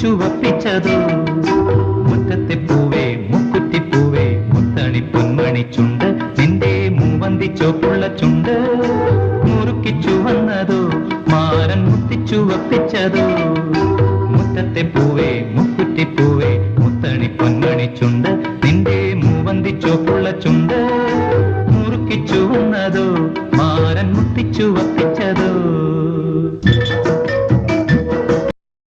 ചുവപ്പിച്ചതോ മുറ്റത്തെ പൂവേ മുക്കുറ്റിപ്പൂവേ മുത്തണി പൊന്മണി ചുണ്ട് നിന്റെ മൂവന്തി ചോപ്പുള്ള ചുണ്ട് മുറുക്കി ചുവന്നതോ മാരൻ മുത്തിച്ചുവപ്പിച്ചതോ മുറ്റത്തെ പൂവേ മുക്കുറ്റിപ്പൂവേ മുത്തണി പൊന്മണി ചുണ്ട് നിന്റെ മൂവന്തി ചോപ്പുള്ള ചുണ്ട്